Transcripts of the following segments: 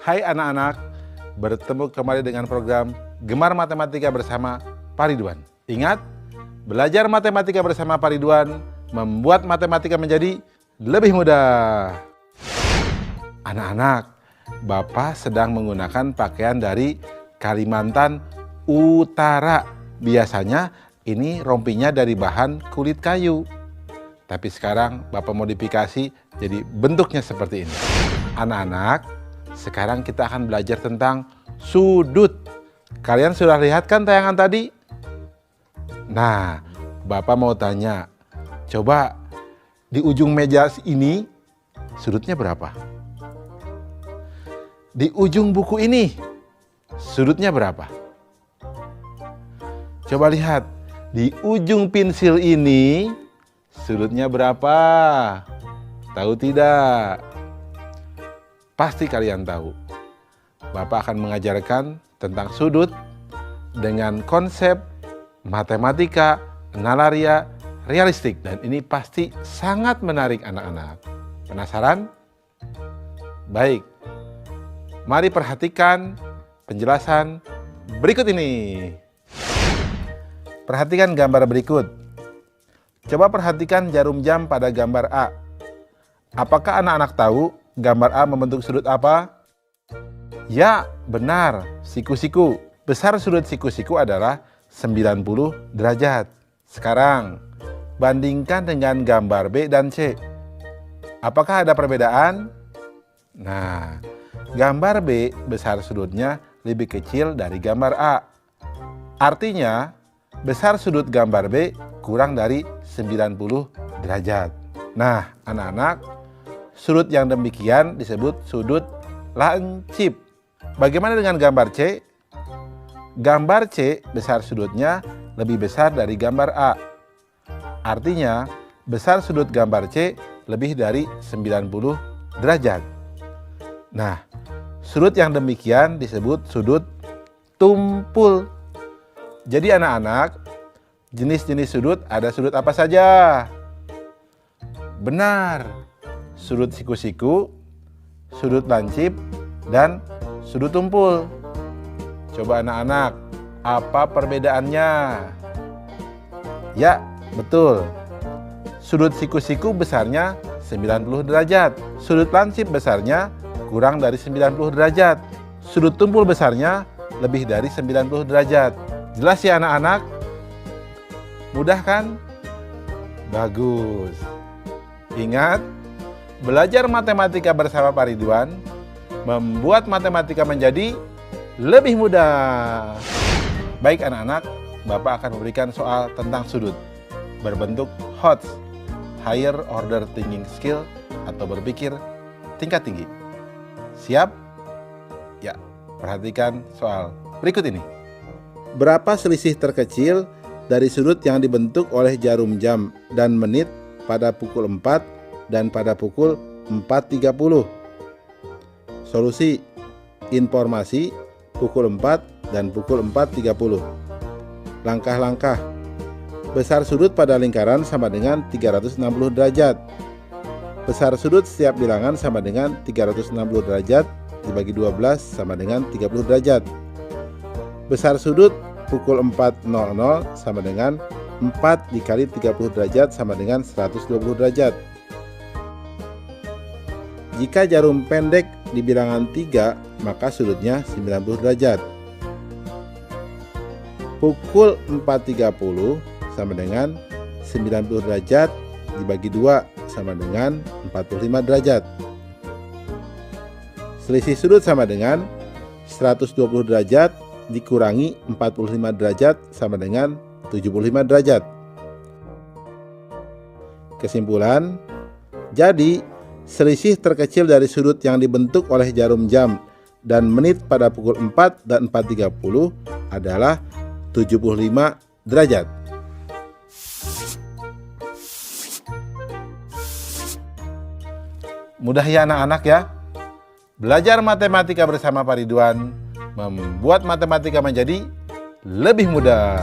Hai anak-anak, bertemu kembali dengan program Gemar Matematika bersama Pak Ridwan. Ingat, belajar matematika bersama Pak Ridwan membuat matematika menjadi lebih mudah. Anak-anak, Bapak sedang menggunakan pakaian dari Kalimantan Utara. Biasanya ini rompinya dari bahan kulit kayu. Tapi sekarang Bapak modifikasi jadi bentuknya seperti ini. Anak-anak, sekarang kita akan belajar tentang sudut. Kalian sudah lihat kan tayangan tadi? Nah, Bapak mau tanya, coba di ujung meja ini sudutnya berapa? Di ujung buku ini sudutnya berapa? Coba lihat, di ujung pensil ini sudutnya berapa? Tahu tidak? Pasti kalian tahu. Bapak akan mengajarkan tentang sudut dengan konsep matematika, nalaria, realistik. Dan ini pasti sangat menarik anak-anak. Penasaran? Baik. Mari perhatikan penjelasan berikut ini. Perhatikan gambar berikut. Coba perhatikan jarum jam pada gambar A. Apakah anak-anak tahu gambar A membentuk sudut apa? Ya, benar, siku-siku. Besar sudut siku-siku adalah 90 derajat. Sekarang, bandingkan dengan gambar B dan C. Apakah ada perbedaan? Nah, gambar B besar sudutnya lebih kecil dari gambar A. Artinya, besar sudut gambar B kurang dari 90 derajat. Nah, anak-anak, sudut yang demikian disebut sudut lancip. Bagaimana dengan gambar C? Gambar C besar sudutnya lebih besar dari gambar A. Artinya, besar sudut gambar C lebih dari 90 derajat. Nah, sudut yang demikian disebut sudut tumpul. Jadi anak-anak, jenis-jenis sudut ada sudut apa saja? Benar, sudut siku-siku, sudut lancip, dan sudut tumpul. Coba anak-anak, apa perbedaannya? Ya, betul. Sudut siku-siku besarnya 90 derajat. Sudut lancip besarnya kurang dari 90 derajat. Sudut tumpul besarnya lebih dari 90 derajat. Jelas ya anak-anak? Mudah kan? Bagus. Ingat, belajar matematika bersama Pak Ridwan membuat matematika menjadi lebih mudah. Baik anak-anak, Bapak akan memberikan soal tentang sudut berbentuk HOTS, Higher Order Thinking Skill, atau berpikir tingkat tinggi. Siap? Ya, perhatikan soal berikut ini. Berapa selisih terkecil dari sudut yang dibentuk oleh jarum jam dan menit pada pukul 4 dan pada pukul 4.30? Solusi: informasi pukul 4 dan pukul 4.30. Langkah-langkah: besar sudut pada lingkaran sama dengan 360 derajat. Besar sudut setiap bilangan sama dengan 360 derajat dibagi 12 sama dengan 30 derajat. Besar sudut pukul 4.00 sama dengan 4 dikali 30 derajat sama dengan 120 derajat. Jika jarum pendek di bilangan 3, maka sudutnya 90 derajat. Pukul 4.30 sama dengan 90 derajat dibagi 2 sama dengan 45 derajat. Selisih sudut sama dengan 120 derajat dikurangi 45 derajat sama dengan 75 derajat. Kesimpulan, jadi selisih terkecil dari sudut yang dibentuk oleh jarum jam dan menit pada pukul 4 dan 4.30 adalah 75 derajat. Mudah ya anak-anak ya? Belajar matematika bersama Pak Ridwan membuat matematika menjadi lebih mudah.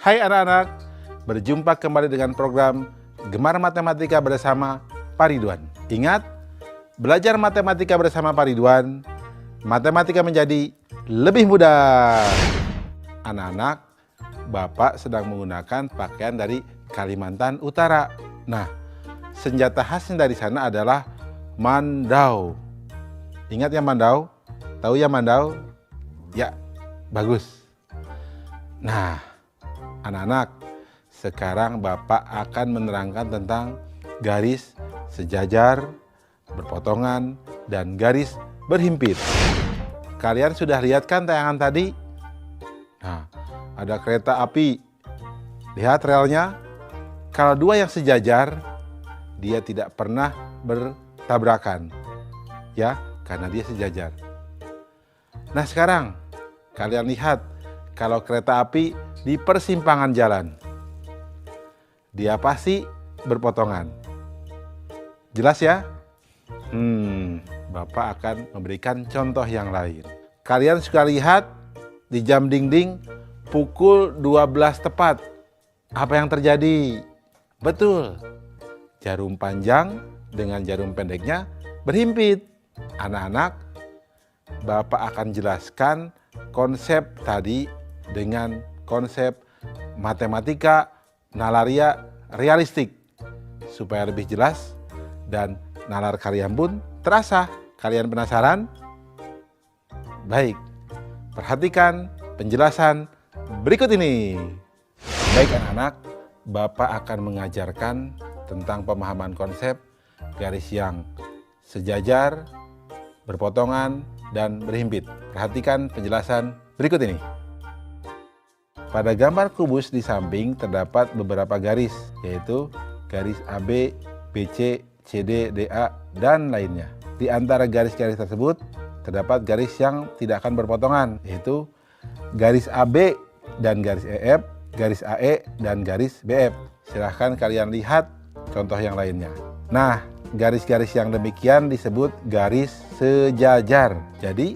Hai anak-anak, berjumpa kembali dengan program Gemar Matematika bersama Pak Ridwan. Ingat, belajar matematika bersama Pak Ridwan, matematika menjadi lebih mudah. Anak-anak, Bapak sedang menggunakan pakaian dari Kalimantan Utara. Nah, senjata khasnya dari sana adalah mandau. Ingat ya mandau? Tahu ya mandau? Ya, bagus. Nah, anak-anak, sekarang Bapak akan menerangkan tentang garis sejajar, berpotongan, dan garis berhimpit. Kalian sudah lihat kan tayangan tadi? Nah, ada kereta api. Lihat relnya. Kalau dua yang sejajar, dia tidak pernah bertabrakan. Ya, karena dia sejajar. Nah, sekarang kalian lihat kalau kereta api di persimpangan jalan. Dia pasti berpotongan. Jelas ya? Bapak akan memberikan contoh yang lain. Kalian suka lihat di jam dinding pukul 12 tepat. Apa yang terjadi? Betul. Jarum panjang dengan jarum pendeknya berhimpit. Anak-anak, Bapak akan jelaskan konsep tadi dengan konsep matematika nalaria realistik supaya lebih jelas dan nalar kalian pun terasa. Kalian penasaran? Baik, perhatikan penjelasan berikut ini. Baik anak-anak, Bapak akan mengajarkan tentang pemahaman konsep garis yang sejajar, berpotongan, dan berhimpit. Perhatikan penjelasan berikut ini. Pada gambar kubus di samping terdapat beberapa garis, yaitu garis AB, BC, CD, DA, dan lainnya. Di antara garis-garis tersebut terdapat garis yang tidak akan berpotongan, yaitu garis AB dan garis EF, garis AE, dan garis BF. Silahkan kalian lihat contoh yang lainnya. Nah, garis-garis yang demikian disebut garis sejajar. Jadi,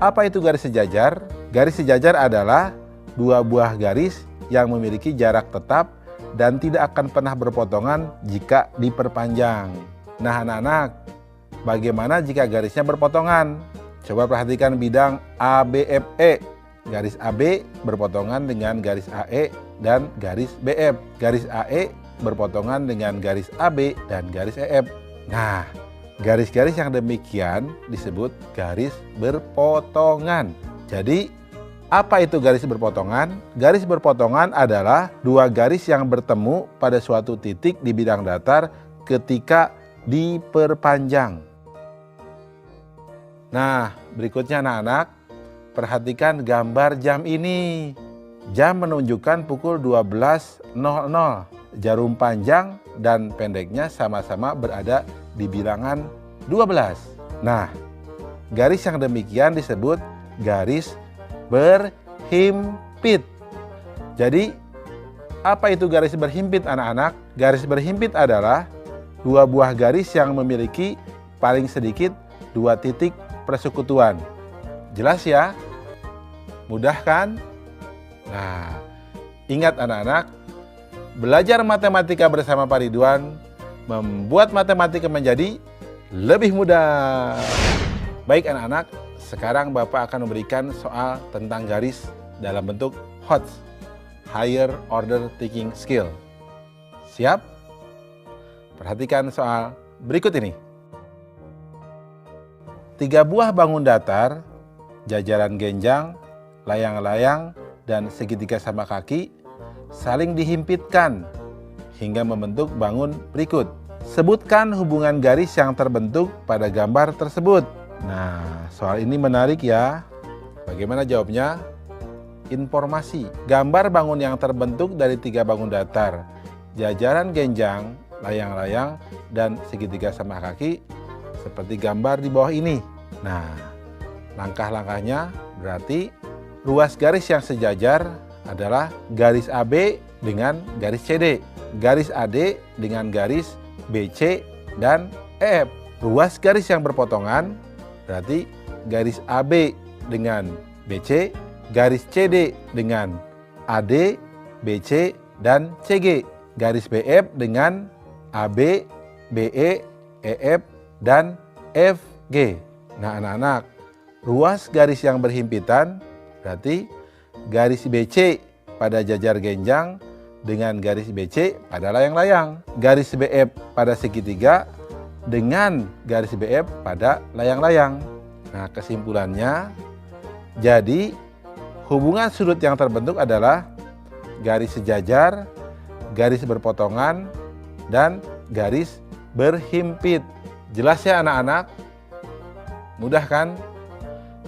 apa itu garis sejajar? Garis sejajar adalah dua buah garis yang memiliki jarak tetap dan tidak akan pernah berpotongan jika diperpanjang. Nah anak-anak, bagaimana jika garisnya berpotongan? Coba perhatikan bidang ABFE. Garis AB berpotongan dengan garis AE dan garis BF. Garis AE berpotongan dengan garis AB dan garis EF. Nah, garis-garis yang demikian disebut garis berpotongan. Jadi, apa itu garis berpotongan? Garis berpotongan adalah dua garis yang bertemu pada suatu titik di bidang datar ketika diperpanjang. Nah, berikutnya anak-anak, perhatikan gambar jam ini. Jam menunjukkan pukul 12.00. Jarum panjang dan pendeknya sama-sama berada di bilangan 12. Nah, garis yang demikian disebut garis berhimpit. Jadi, apa itu garis berhimpit anak-anak? Garis berhimpit adalah dua buah garis yang memiliki paling sedikit dua titik persekutuan. Jelas ya? Mudah kan? Nah, ingat anak-anak, belajar matematika bersama Pak Ridwan membuat matematika menjadi lebih mudah. Baik anak-anak, sekarang Bapak akan memberikan soal tentang garis dalam bentuk HOTS, Higher Order Thinking Skill. Siap? Perhatikan soal berikut ini. 3 buah bangun datar, jajaran genjang, layang-layang, dan segitiga sama kaki saling dihimpitkan hingga membentuk bangun berikut. Sebutkan hubungan garis yang terbentuk pada gambar tersebut. Nah, soal ini menarik ya. Bagaimana jawabnya? Informasi. Gambar bangun yang terbentuk dari 3 bangun datar, jajaran genjang, layang-layang, dan segitiga sama kaki seperti gambar di bawah ini. Nah, langkah-langkahnya berarti ruas garis yang sejajar adalah garis AB dengan garis CD, garis AD dengan garis BC dan EF. Ruas garis yang berpotongan berarti garis AB dengan BC, garis CD dengan AD, BC, dan CG. Garis BF dengan AB, BE, EF, dan FG. Nah anak-anak, ruas garis yang berhimpitan berarti garis BC pada jajar genjang dengan garis BC pada layang-layang. Garis BF pada segitiga dengan garis BF pada layang-layang. Nah kesimpulannya, jadi hubungan sudut yang terbentuk adalah garis sejajar, garis berpotongan, dan garis berhimpit. Jelas ya anak-anak? Mudah kan?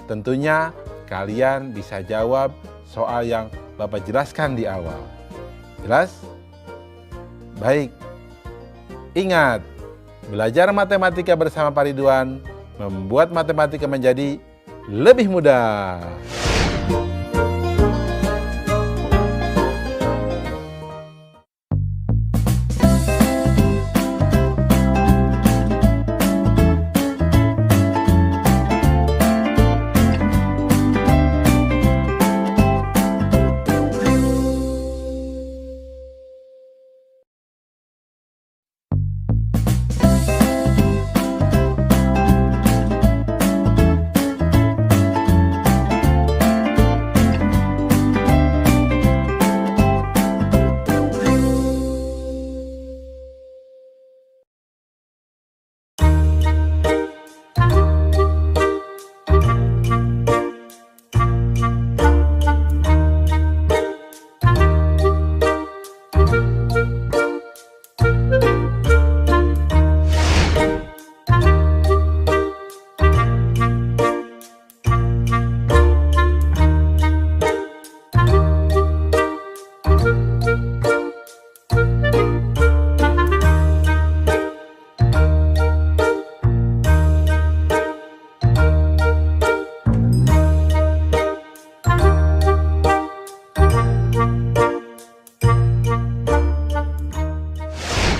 Tentunya kalian bisa jawab soal yang Bapak jelaskan di awal. Jelas? Baik. Ingat, belajar matematika bersama Pak Ridwan membuat matematika menjadi lebih mudah.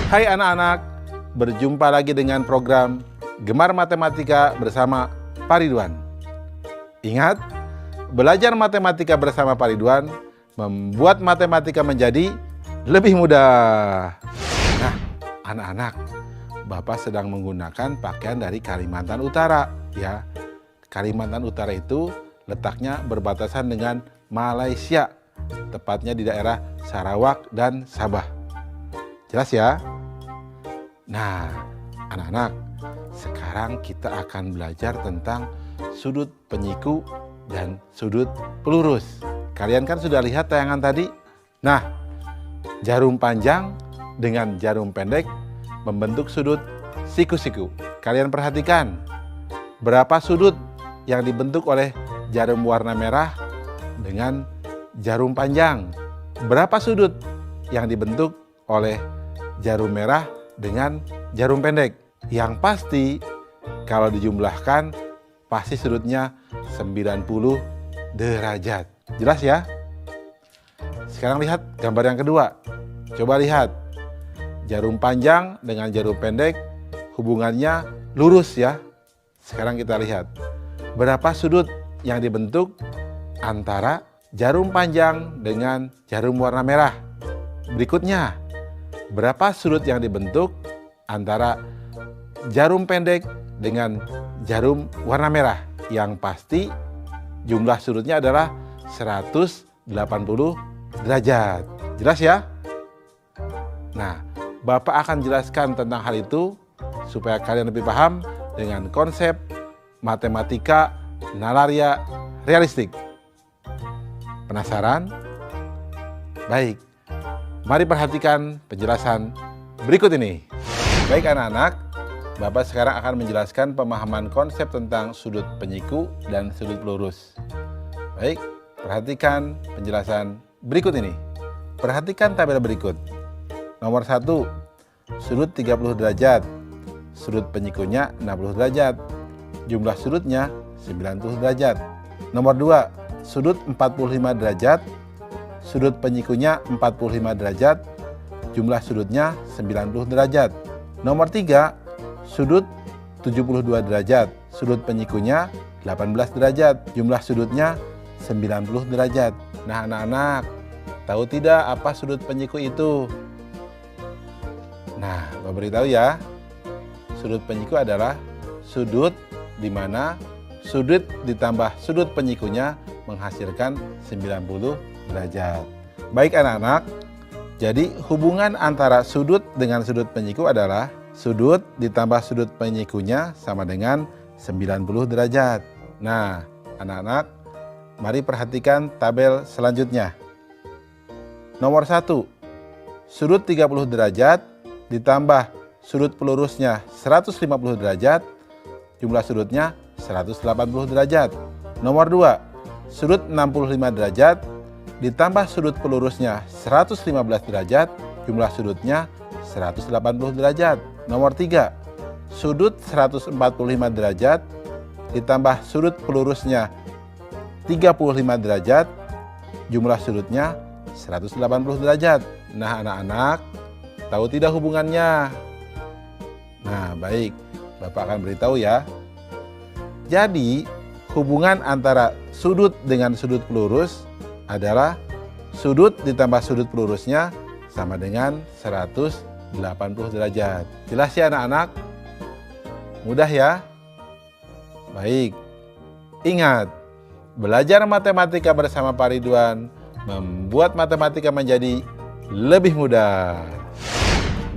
Hai anak-anak, berjumpa lagi dengan program Gemar Matematika bersama Pak Ridwan. Ingat, belajar matematika bersama Pak Ridwan membuat matematika menjadi lebih mudah. Nah, anak-anak, Bapak sedang menggunakan pakaian dari Kalimantan Utara, ya. Kalimantan Utara itu letaknya berbatasan dengan Malaysia, tepatnya di daerah Sarawak dan Sabah. Jelas ya? Nah, anak-anak, sekarang kita akan belajar tentang sudut penyiku dan sudut pelurus. Kalian kan sudah lihat tayangan tadi? Nah, jarum panjang dengan jarum pendek membentuk sudut siku-siku. Kalian perhatikan, berapa sudut yang dibentuk oleh jarum warna merah dengan jarum panjang? Berapa sudut yang dibentuk oleh jarum merah dengan jarum pendek? Yang pasti kalau dijumlahkan pasti sudutnya 90 derajat. Jelas ya? Sekarang lihat gambar yang kedua. Coba lihat. Jarum panjang dengan jarum pendek hubungannya lurus ya. Sekarang kita lihat. Berapa sudut yang dibentuk antara jarum panjang dengan jarum warna merah? Berikutnya, berapa sudut yang dibentuk antara jarum pendek dengan jarum warna merah? Yang pasti jumlah sudutnya adalah 180 derajat. Jelas ya? Nah, Bapak akan jelaskan tentang hal itu supaya kalian lebih paham dengan konsep matematika nalaria realistik. Penasaran? Baik. Mari perhatikan penjelasan berikut ini. Baik anak-anak, Bapak sekarang akan menjelaskan pemahaman konsep tentang sudut penyiku dan sudut pelurus. Baik, perhatikan penjelasan berikut ini. Perhatikan tabel berikut. Nomor 1, sudut 30 derajat. Sudut penyikunya 60 derajat. Jumlah sudutnya 90 derajat. Nomor 2, sudut 45 derajat. Sudut penyikunya 45 derajat, jumlah sudutnya 90 derajat. Nomor 3, sudut 72 derajat, sudut penyikunya 18 derajat, jumlah sudutnya 90 derajat. Nah anak-anak, Tahu tidak apa sudut penyiku itu? Nah, Bapak beritahu ya. Sudut penyiku adalah sudut di mana sudut ditambah sudut penyikunya menghasilkan 90 derajat. Baik anak-anak, jadi hubungan antara sudut dengan sudut penyiku adalah sudut ditambah sudut penyikunya sama dengan 90 derajat. Nah, anak-anak, mari perhatikan tabel selanjutnya. Nomor 1, sudut 30 derajat ditambah sudut pelurusnya 150 derajat, jumlah sudutnya 180 derajat. Nomor 2, sudut 65 derajat ditambah sudut pelurusnya 115 derajat, jumlah sudutnya 180 derajat. Nomor 3, sudut 145 derajat ditambah sudut pelurusnya 35 derajat, jumlah sudutnya 180 derajat. Nah anak-anak, tahu tidak hubungannya? Nah baik, Bapak akan beritahu ya. Jadi hubungan antara sudut dengan sudut pelurus adalah sudut ditambah sudut pelurusnya sama dengan 180 derajat. Jelas ya anak-anak? Mudah ya? Baik, ingat, belajar matematika bersama Pak Ridwan membuat matematika menjadi lebih mudah.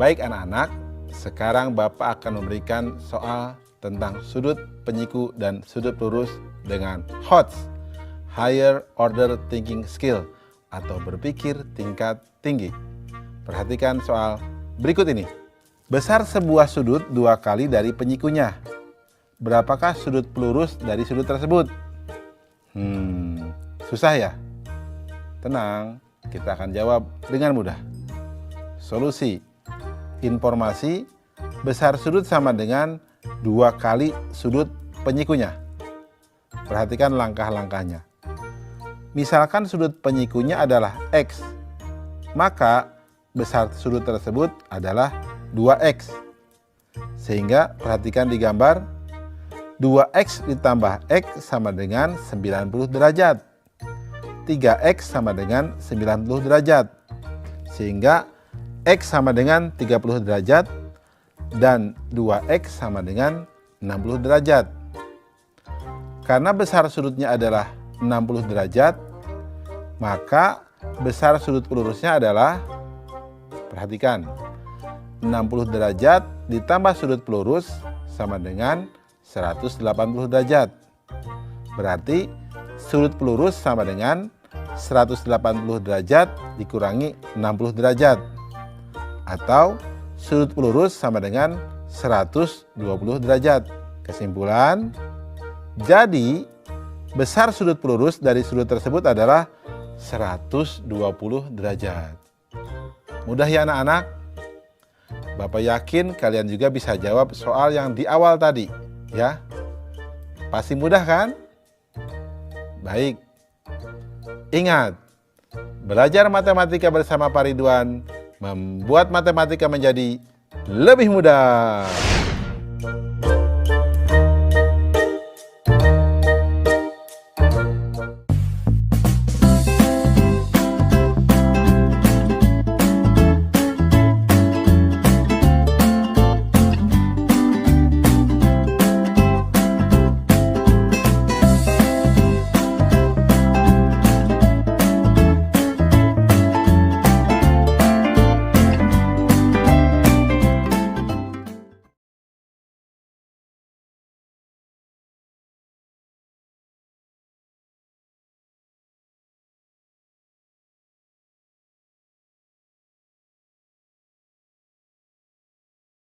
Baik anak-anak, sekarang Bapak akan memberikan soal tentang sudut penyiku dan sudut pelurus dengan HOTS, Higher Order Thinking Skill, atau berpikir tingkat tinggi. Perhatikan soal berikut ini. Besar sebuah sudut 2 kali dari penyikunya. Berapakah sudut pelurus dari sudut tersebut? Susah ya? Tenang, kita akan jawab dengan mudah. Solusi. Informasi, besar sudut sama dengan 2 kali sudut penyikunya. Perhatikan langkah-langkahnya. Misalkan sudut penyikunya adalah X, maka besar sudut tersebut adalah 2X. Sehingga perhatikan di gambar, 2X ditambah X sama dengan 90 derajat. 3X sama dengan 90 derajat. Sehingga X sama dengan 30 derajat dan 2X sama dengan 60 derajat. Karena besar sudutnya adalah 60 derajat, maka besar sudut pelurusnya adalah, perhatikan, 60 derajat ditambah sudut pelurus sama dengan 180 derajat. Berarti sudut pelurus sama dengan 180 derajat dikurangi 60 derajat. Atau sudut pelurus sama dengan 120 derajat. Kesimpulan, jadi besar sudut pelurus dari sudut tersebut adalah 120 derajat. Mudah ya anak-anak? Bapak yakin kalian juga bisa jawab soal yang di awal tadi, ya. Pasti mudah kan? Baik. Ingat, belajar matematika bersama Pak Ridwan membuat matematika menjadi lebih mudah.